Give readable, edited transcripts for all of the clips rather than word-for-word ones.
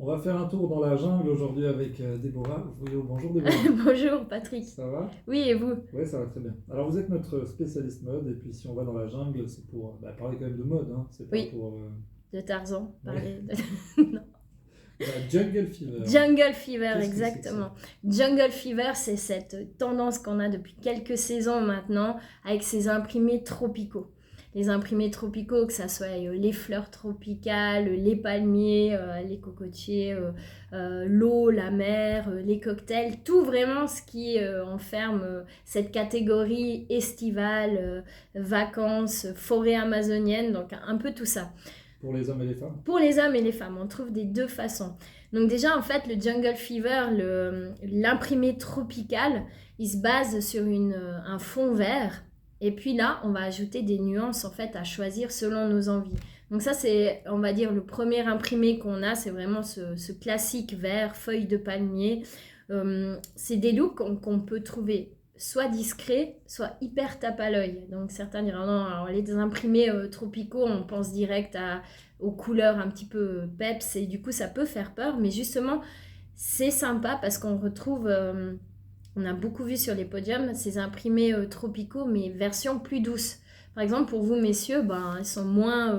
On va faire un tour dans la jungle aujourd'hui avec Déborah. Oui, oh, bonjour Déborah. Bonjour Patrick. Ça va? Oui, et vous? Oui, ça va très bien. Alors vous êtes notre spécialiste mode et puis si on va dans la jungle, c'est pour parler quand même de mode, hein. C'est pas Oui, pour... de Tarzan, Ouais. parler de... Non. La Jungle Fever. Jungle Fever, Qu'est-ce que c'est que ça? exactement. Jungle Fever, c'est cette tendance qu'on a depuis quelques saisons maintenant avec ces imprimés tropicaux. Les imprimés tropicaux, que ça soit les fleurs tropicales, les palmiers, les cocotiers, l'eau, la mer, les cocktails, tout vraiment ce qui enferme cette catégorie estivale, vacances, forêt amazonienne, donc un peu tout ça. Pour les hommes et les femmes? Pour les hommes et les femmes, on trouve des deux façons. Donc déjà, en fait, le Jungle Fever, l'imprimé tropical, il se base sur un fond vert. Et puis là, on va ajouter des nuances, en fait, à choisir selon nos envies. Donc ça, c'est, on va dire, le premier imprimé qu'on a, c'est vraiment ce classique vert, feuille de palmier. C'est des looks qu'on peut trouver soit discret, soit hyper tape à l'œil. Donc certains diront non, alors les imprimés tropicaux, on pense direct aux couleurs un petit peu peps et du coup ça peut faire peur, mais justement c'est sympa parce qu'on retrouve, on a beaucoup vu sur les podiums, ces imprimés tropicaux mais version plus douce. Par exemple, pour vous, messieurs, ils sont moins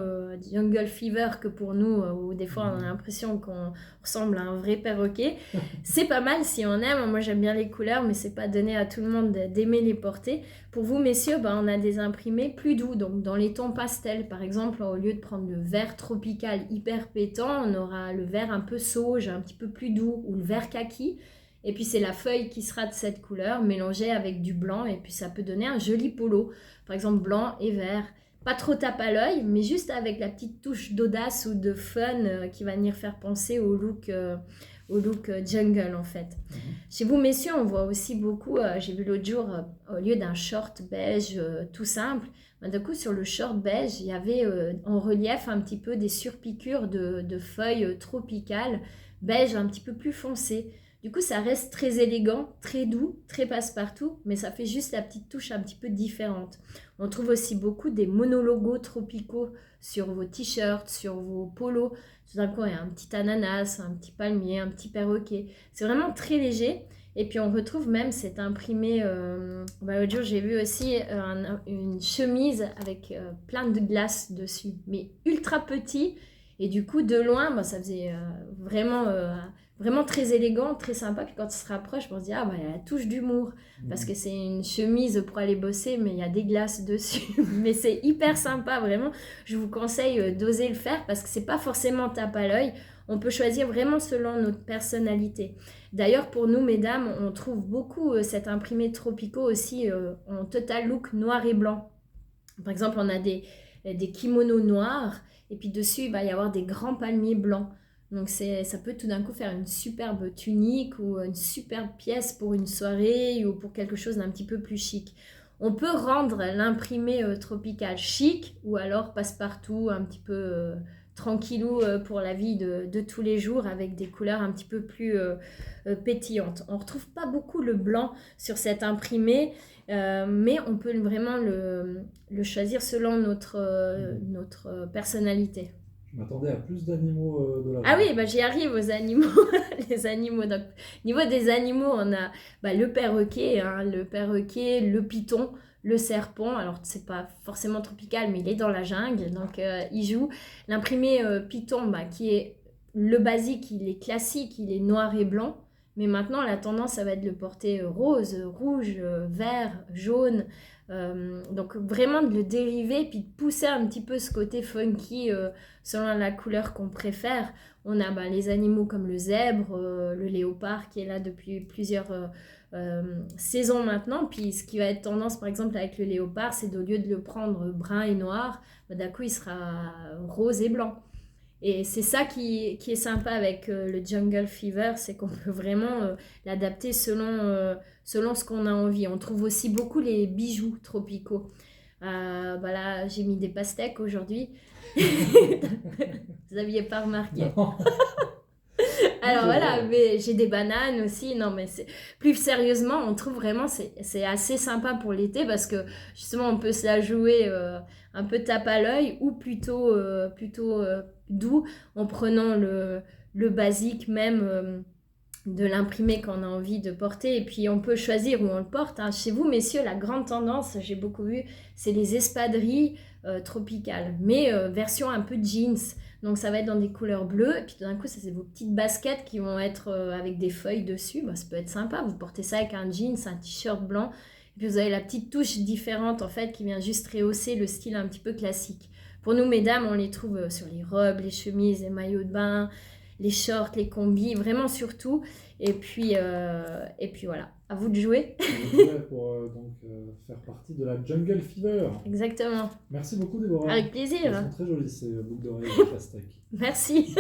jungle fever que pour nous, où des fois on a l'impression qu'on ressemble à un vrai perroquet. C'est pas mal si on aime. Moi, j'aime bien les couleurs, mais c'est pas donné à tout le monde d'aimer les porter. Pour vous, messieurs, on a des imprimés plus doux, donc dans les tons pastels. Par exemple, au lieu de prendre le vert tropical hyper pétant, on aura le vert un peu sauge, un petit peu plus doux, ou le vert kaki. Et puis c'est la feuille qui sera de cette couleur mélangée avec du blanc et puis ça peut donner un joli polo. Par exemple blanc et vert. Pas trop tape à l'œil, mais juste avec la petite touche d'audace ou de fun qui va venir faire penser au look jungle en fait. Chez vous messieurs, on voit aussi beaucoup, j'ai vu l'autre jour, au lieu d'un short beige tout simple, d'un coup sur le short beige, il y avait en relief un petit peu des surpiqûres de feuilles tropicales, beige un petit peu plus foncé. Du coup, ça reste très élégant, très doux, très passe-partout, mais ça fait juste la petite touche un petit peu différente. On trouve aussi beaucoup des monologos tropicaux sur vos t-shirts, sur vos polos. Tout d'un coup, il y a un petit ananas, un petit palmier, un petit perroquet. C'est vraiment très léger. Et puis, on retrouve même cet imprimé. L'autre jour, j'ai vu aussi une chemise avec plein de glace dessus, mais ultra petit. Et du coup, de loin, ça faisait vraiment très élégant, très sympa. Puis quand on se rapproche, on se dit, il y a la touche d'humour. Parce que c'est une chemise pour aller bosser, mais il y a des glaces dessus. Mais c'est hyper sympa, vraiment. Je vous conseille d'oser le faire parce que c'est pas forcément tape à l'œil. On peut choisir vraiment selon notre personnalité. D'ailleurs, pour nous, mesdames, on trouve beaucoup cet imprimé tropicaux aussi en total look noir et blanc. Par exemple, on a des kimonos noirs et puis dessus, il va y avoir des grands palmiers blancs. Donc ça peut tout d'un coup faire une superbe tunique ou une superbe pièce pour une soirée ou pour quelque chose d'un petit peu plus chic. On peut rendre l'imprimé tropical chic ou alors passe-partout, un petit peu tranquillou pour la vie de tous les jours avec des couleurs un petit peu plus pétillantes. On ne retrouve pas beaucoup le blanc sur cet imprimé, mais on peut vraiment le choisir selon notre personnalité. Je m'attendais à plus d'animaux de la Ah jungle. oui, j'y arrive aux animaux. Les animaux. Donc, au niveau des animaux, on a le perroquet, le python, le serpent. Alors, c'est pas forcément tropical, mais il est dans la jungle, donc il joue. L'imprimé python, qui est le basique, il est classique, il est noir et blanc. Mais maintenant, la tendance, ça va être de le porter rose, rouge, vert, jaune. Donc, vraiment de le dériver, puis de pousser un petit peu ce côté funky selon la couleur qu'on préfère. On a les animaux comme le zèbre, le léopard qui est là depuis plusieurs saisons maintenant. Puis ce qui va être tendance par exemple avec le léopard, c'est au lieu de le prendre brun et noir, d'un coup il sera rose et blanc. Et c'est ça qui est sympa avec le Jungle Fever, c'est qu'on peut vraiment l'adapter selon ce qu'on a envie. On trouve aussi beaucoup les bijoux tropicaux. Là, j'ai mis des pastèques aujourd'hui. Vous n'aviez pas remarqué. Non. Alors Je voilà, vois. mais j'ai des bananes aussi. Non, mais plus sérieusement, on trouve vraiment c'est assez sympa pour l'été parce que justement, on peut se la jouer un peu tape à l'œil ou plutôt doux en prenant le basique même de l'imprimé qu'on a envie de porter. Et puis on peut choisir où on le porte. Hein. Chez vous, messieurs, la grande tendance, j'ai beaucoup vu, c'est les espadrilles tropicales, mais version un peu jeans. Donc ça va être dans des couleurs bleues. Et puis tout d'un coup, ça c'est vos petites baskets qui vont être avec des feuilles dessus. Bah, ça peut être sympa. Vous portez ça avec un jeans, un t-shirt blanc. Et puis vous avez la petite touche différente en fait qui vient juste rehausser le style un petit peu classique. Pour nous, mesdames, on les trouve sur les robes, les chemises, les maillots de bain, les shorts, les combis, vraiment surtout. Et puis voilà, à vous de jouer. Pour faire partie de la Jungle Fever. Exactement. Merci beaucoup, Déborah. Avec plaisir. Elles sont très jolies, ces boucles d'oreilles de pastèque. Merci.